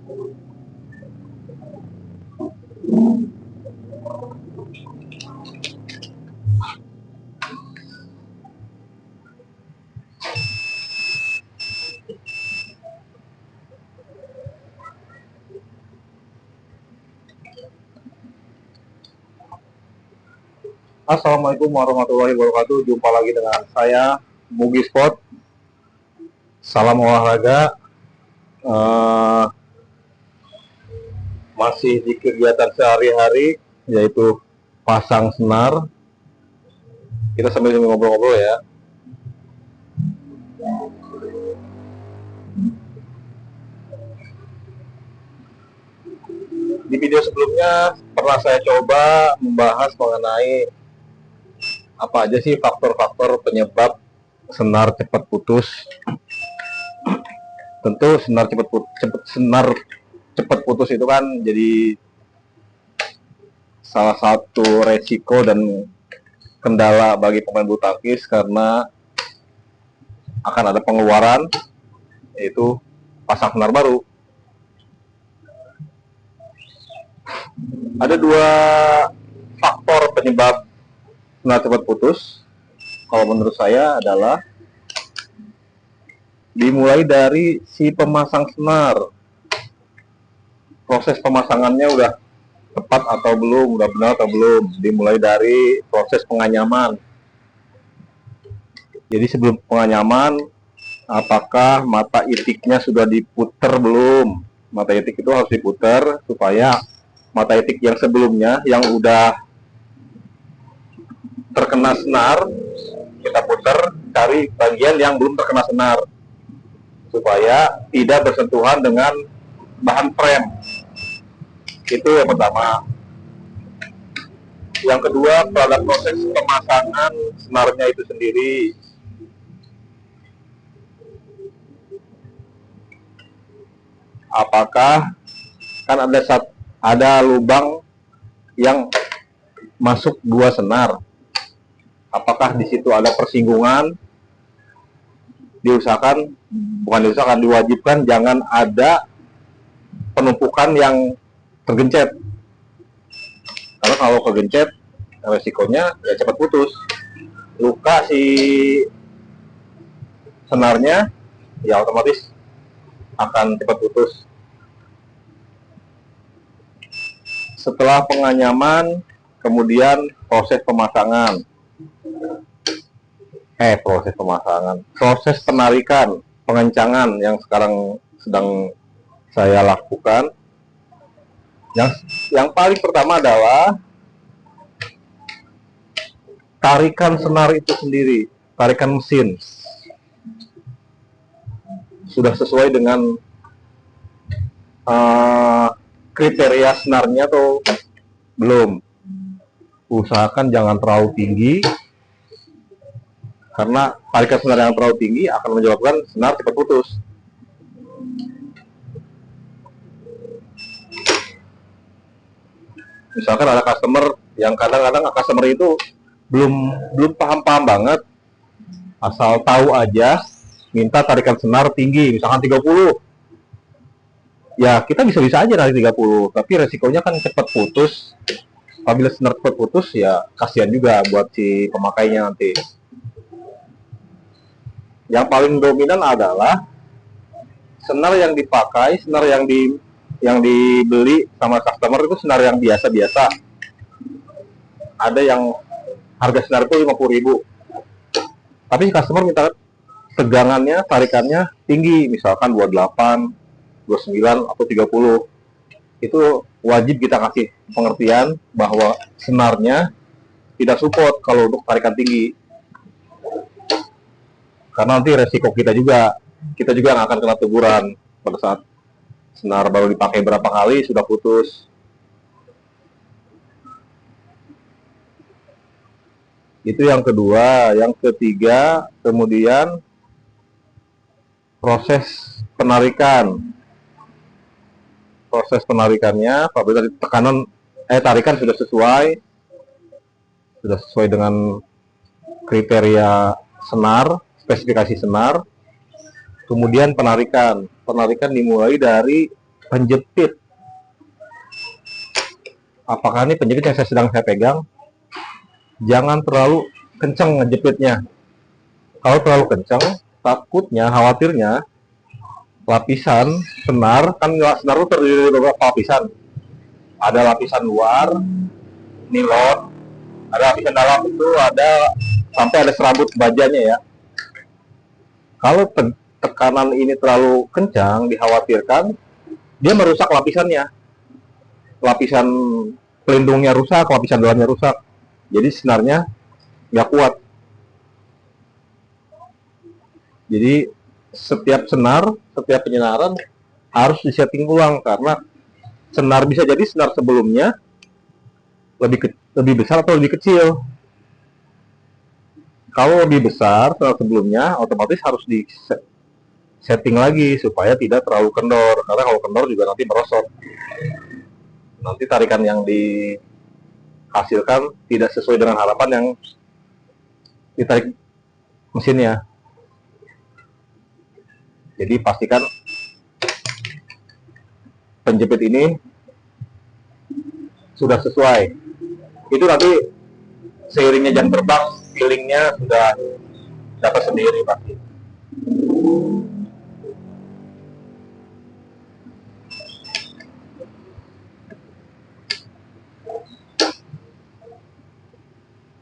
Assalamualaikum warahmatullahi wabarakatuh. Jumpa lagi dengan saya Mugi Sport. Salam olahraga. Masih di kegiatan sehari-hari, yaitu pasang senar. Kita sambil ngobrol-ngobrol ya. Di video sebelumnya pernah saya coba membahas mengenai apa aja sih faktor-faktor penyebab senar cepat putus. Tentu senar cepat putus itu kan jadi salah satu resiko dan kendala bagi pemain bulu tangkis karena akan ada pengeluaran, yaitu pasang senar baru. Ada dua faktor penyebab senar cepat putus. Kalau menurut saya adalah dimulai dari si pemasang senar. Proses pemasangannya udah tepat atau belum, udah benar atau belum. Dimulai dari proses penganyaman. Jadi sebelum penganyaman, apakah mata itiknya sudah diputer belum? Mata itik itu harus diputer supaya mata itik yang sebelumnya yang udah terkena senar, kita putar, cari bagian yang belum terkena senar supaya tidak bersentuhan dengan bahan frame. Itu yang pertama. Yang kedua, pada proses pemasangan senarnya itu sendiri. Apakah kan ada lubang yang masuk dua senar? Apakah di situ ada persinggungan? Diwajibkan jangan ada penumpukan yang tergencet. Karena kalau kegencet, resikonya ya cepat putus. Luka si senarnya, ya otomatis akan cepat putus. Setelah penganyaman, kemudian proses penarikan, pengencangan yang sekarang sedang saya lakukan. Yang paling pertama adalah tarikan senar itu sendiri, tarikan mesin. Sudah sesuai dengan kriteria senarnya atau belum? Usahakan jangan terlalu tinggi, karena tarikan senar yang terlalu tinggi akan menyebabkan senar cepat putus. Misalkan ada customer yang kadang-kadang customer itu belum paham banget, asal tahu aja minta tarikan senar tinggi, misalkan 30. Ya kita bisa-bisa aja narik 30, tapi resikonya kan cepat putus. Apabila senar cepat putus, ya kasihan juga buat si pemakainya nanti. Yang paling dominan adalah senar yang dipakai, senar yang dibeli sama customer itu senar yang biasa-biasa. Ada yang harga senar itu 50.000, tapi customer minta tegangannya, tarikannya tinggi, misalkan 28, 29 atau 30. Itu wajib kita kasih pengertian bahwa senarnya tidak support kalau untuk tarikan tinggi, karena nanti resiko kita juga yang akan kena teguran pada saat senar baru dipakai berapa kali sudah putus. Itu yang kedua. Yang ketiga, kemudian proses penarikan. Proses penarikannya, apabila tarikan sudah sesuai dengan kriteria senar, spesifikasi senar. Kemudian penarikan dimulai dari Penjepit, apakah ini penjepit yang sedang saya pegang? Jangan terlalu kencang ngejepitnya. Kalau terlalu kencang, takutnya, khawatirnya lapisan senar, kan senar itu terdiri dari beberapa lapisan. Ada lapisan luar, nilon, ada lapisan dalam itu ada sampai ada serabut bajanya ya. Kalau tekanan ini terlalu kencang, dikhawatirkan dia merusak lapisannya. Lapisan pelindungnya rusak, lapisan dalamnya rusak. Jadi senarnya nggak kuat. Jadi setiap senar, setiap penyenaran harus disetting ulang karena senar bisa jadi senar sebelumnya lebih besar atau lebih kecil. Kalau lebih besar senar sebelumnya, otomatis harus di setting lagi supaya tidak terlalu kendor. Karena kalau kendor juga nanti merosot. Nanti tarikan yang dihasilkan tidak sesuai dengan harapan yang ditarik mesinnya. Jadi pastikan penjepit ini sudah sesuai. Itu nanti seiringnya jam terbang, feelingnya sudah dapat sendiri pasti.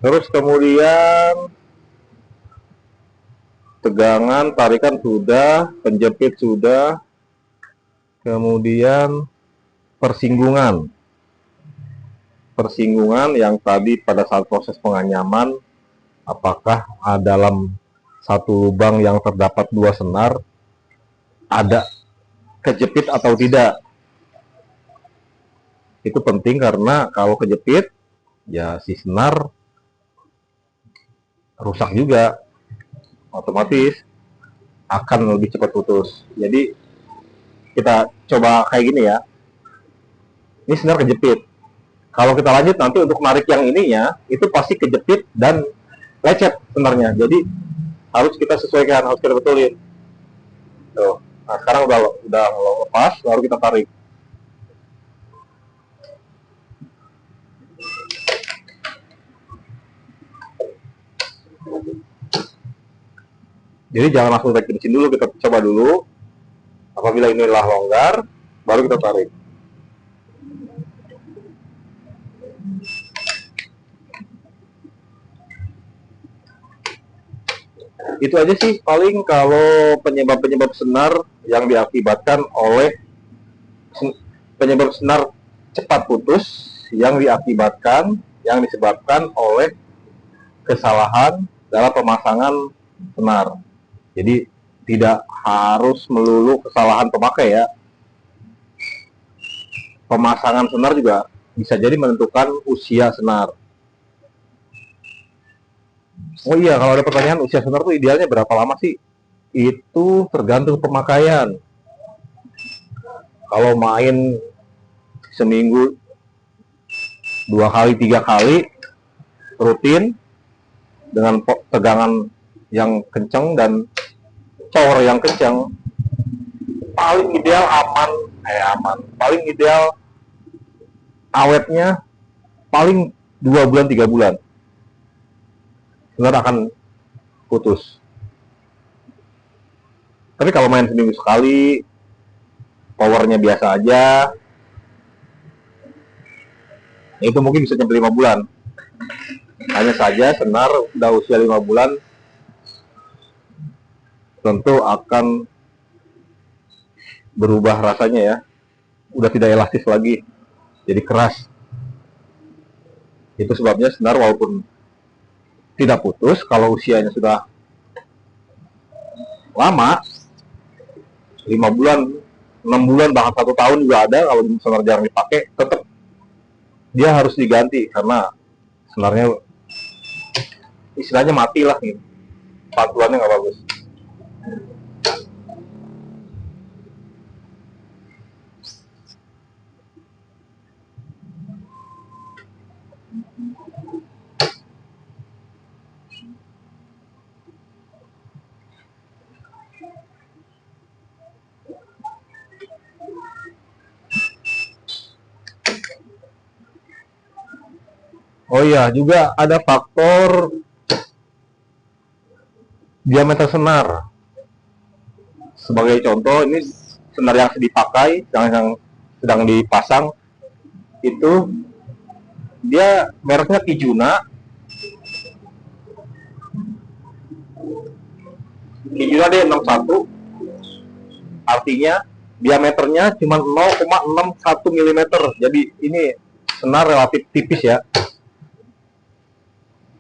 Terus kemudian tegangan, tarikan sudah, penjepit sudah, kemudian persinggungan. Persinggungan yang tadi pada saat proses penganyaman, apakah dalam satu lubang yang terdapat dua senar ada kejepit atau tidak. Itu penting karena kalau kejepit, ya si senar rusak juga, otomatis akan lebih cepat putus. Jadi kita coba kayak gini ya, ini senar kejepit. Kalau kita lanjut nanti untuk narik yang ininya, itu pasti kejepit dan lecet senarnya. Jadi harus kita sesuaikan, harus kita betulin. Tuh. Nah sekarang udah lepas, baru kita tarik. Jadi jangan langsung tarik mesin dulu, kita coba dulu. Apabila inilah longgar, baru kita tarik. Itu aja sih paling kalau penyebab-penyebab senar yang diakibatkan oleh penyebab senar cepat putus yang disebabkan oleh kesalahan dalam pemasangan senar. Jadi tidak harus melulu kesalahan pemakai ya. Pemasangan senar juga bisa jadi menentukan usia senar. Oh iya, kalau ada pertanyaan usia senar itu idealnya berapa lama sih? Itu tergantung pemakaian. Kalau main seminggu 2 kali 3 kali rutin dengan tegangan yang kencang dan power yang kencang, paling ideal paling ideal awetnya paling 2 bulan 3 bulan senar akan putus. Tapi kalau main seminggu sekali, powernya biasa aja, itu mungkin bisa sampai 5 bulan. Hanya saja senar udah usia 5 bulan tentu akan berubah rasanya ya. Udah tidak elastis lagi, jadi keras. Itu sebabnya senar walaupun tidak putus, kalau usianya sudah lama, 5 bulan, 6 bulan, bahkan 1 tahun juga ada, kalau senar jarang dipakai, tetap dia harus diganti karena senarnya istilahnya mati lah gitu. Patuannya nggak bagus. Oh iya, juga ada faktor diameter senar. Sebagai contoh, ini senar yang dipakai, yang sedang dipasang itu dia mereknya Kijuna. Kijuna D61, artinya diameternya cuma 0,61 mm. Jadi ini senar relatif tipis ya.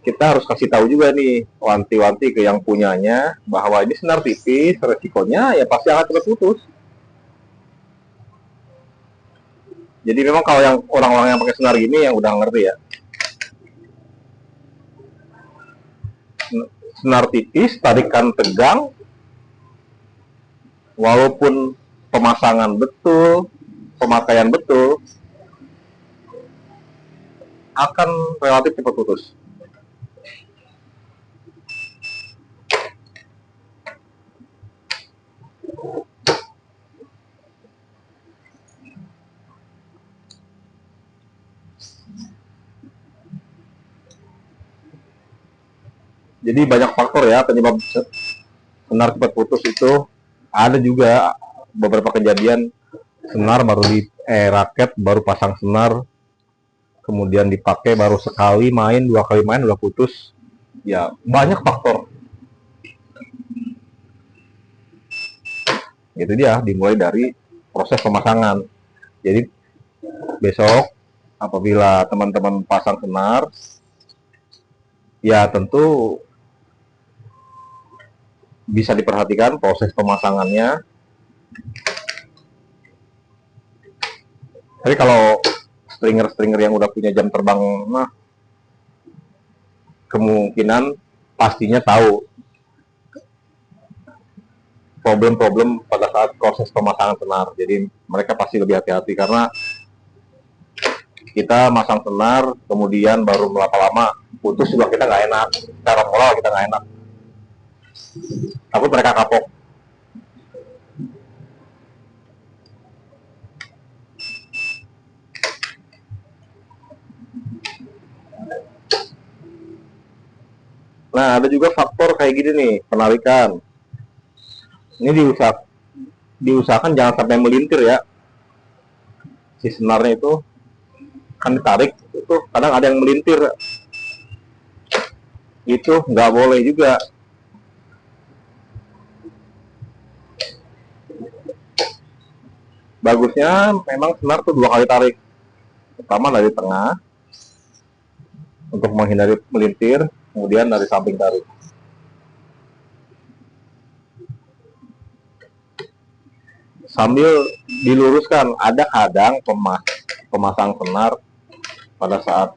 Kita harus kasih tahu juga nih wanti-wanti ke yang punyanya bahwa ini senar tipis, resikonya ya pasti akan cepat putus. Jadi memang kalau yang orang-orang yang pakai senar gini yang udah ngerti ya. Senar tipis, tarikan tegang, walaupun pemasangan betul, pemakaian betul, akan relatif cepat putus. Jadi banyak faktor ya penyebab senar cepat putus itu. Ada juga beberapa kejadian senar baru raket baru pasang senar, kemudian dipakai baru sekali main, 2 kali main udah putus. Ya banyak faktor. Itu dia, dimulai dari proses pemasangan. Jadi besok apabila teman-teman pasang senar, ya tentu bisa diperhatikan proses pemasangannya. Tapi kalau stringer-stringer yang udah punya jam terbang, nah kemungkinan pastinya tahu problem-problem pada saat proses pemasangan senar. Jadi mereka pasti lebih hati-hati karena kita masang senar kemudian baru berapa lama putus juga kita nggak enak, secara moral kita nggak enak, takut mereka kapok. Nah ada juga faktor kayak gini nih, penarikan ini diusahakan jangan sampai melintir ya. Si senarnya itu kan ditarik, itu kadang ada yang melintir, itu nggak boleh juga. Bagusnya memang senar tuh 2 kali tarik, pertama dari tengah untuk menghindari melintir, kemudian dari samping tarik. Sambil diluruskan, ada kadang pemasang senar pada saat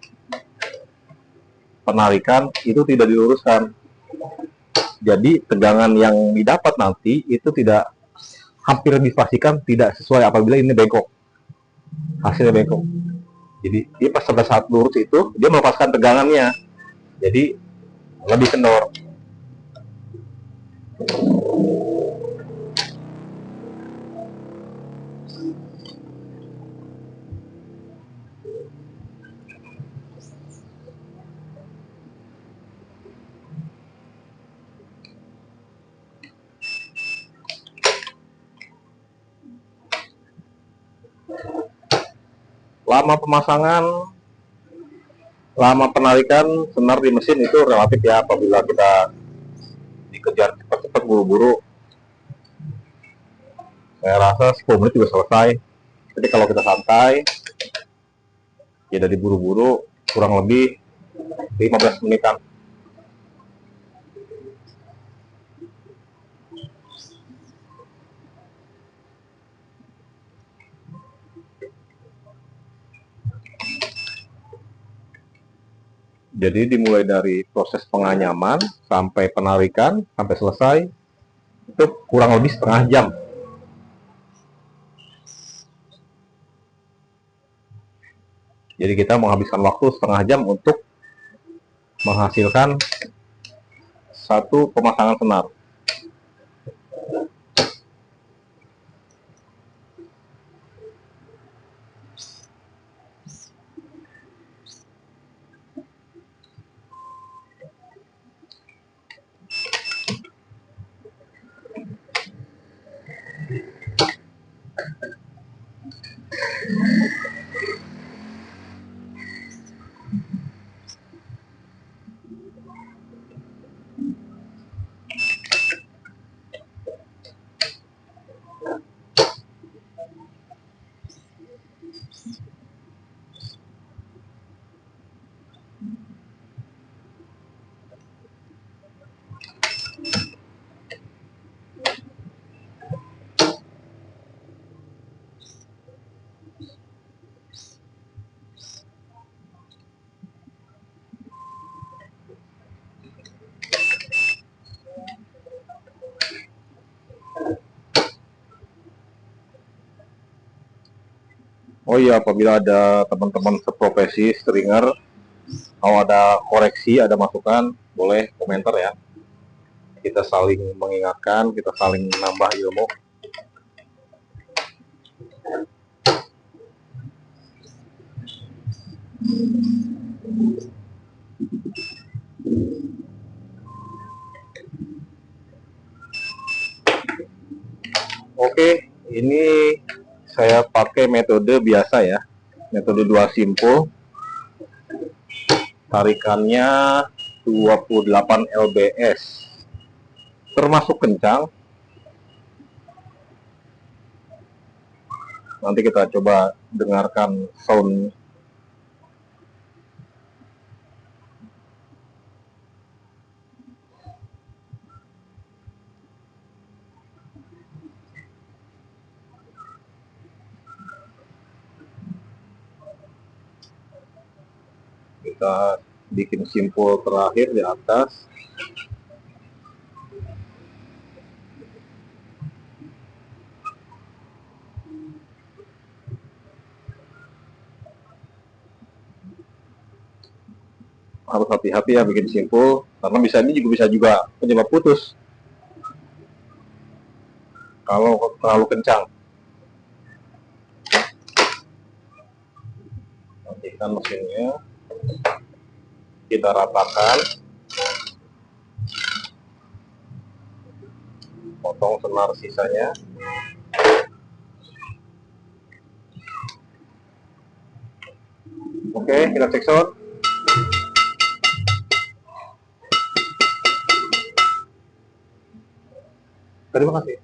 penarikan itu tidak diluruskan. Jadi tegangan yang didapat nanti itu tidak, hampir dipastikan tidak sesuai apabila ini bengkok. Hasilnya bengkok. Jadi dia pas pada saat lurus itu dia melepaskan tegangannya. Jadi lebih kendor. Lama pemasangan, lama penarikan senar di mesin itu relatif ya. Apabila kita dikejar cepat-cepat buru-buru, saya rasa 10 menit juga selesai. Jadi kalau kita santai, ya dari buru-buru kurang lebih 15 menitan. Jadi dimulai dari proses penganyaman sampai penarikan sampai selesai itu kurang lebih setengah jam. Jadi kita menghabiskan waktu setengah jam untuk menghasilkan satu pemasangan senar. Oh iya, apabila ada teman-teman seprofesi stringer, kalau ada koreksi, ada masukan, boleh komentar ya. Kita saling mengingatkan, kita saling menambah ilmu. Oke, ini saya pakai metode biasa ya, metode 2 simpul. Tarikannya 28 lbs, termasuk kencang. Nanti kita coba dengarkan sound. Kita bikin simpul terakhir di atas. Harus hati-hati ya bikin simpul, karena ini bisa juga penyebab putus kalau terlalu kencang. Matikan mesinnya, kita ratakan, potong senar sisanya. Oke, kita cek sound. Terima kasih.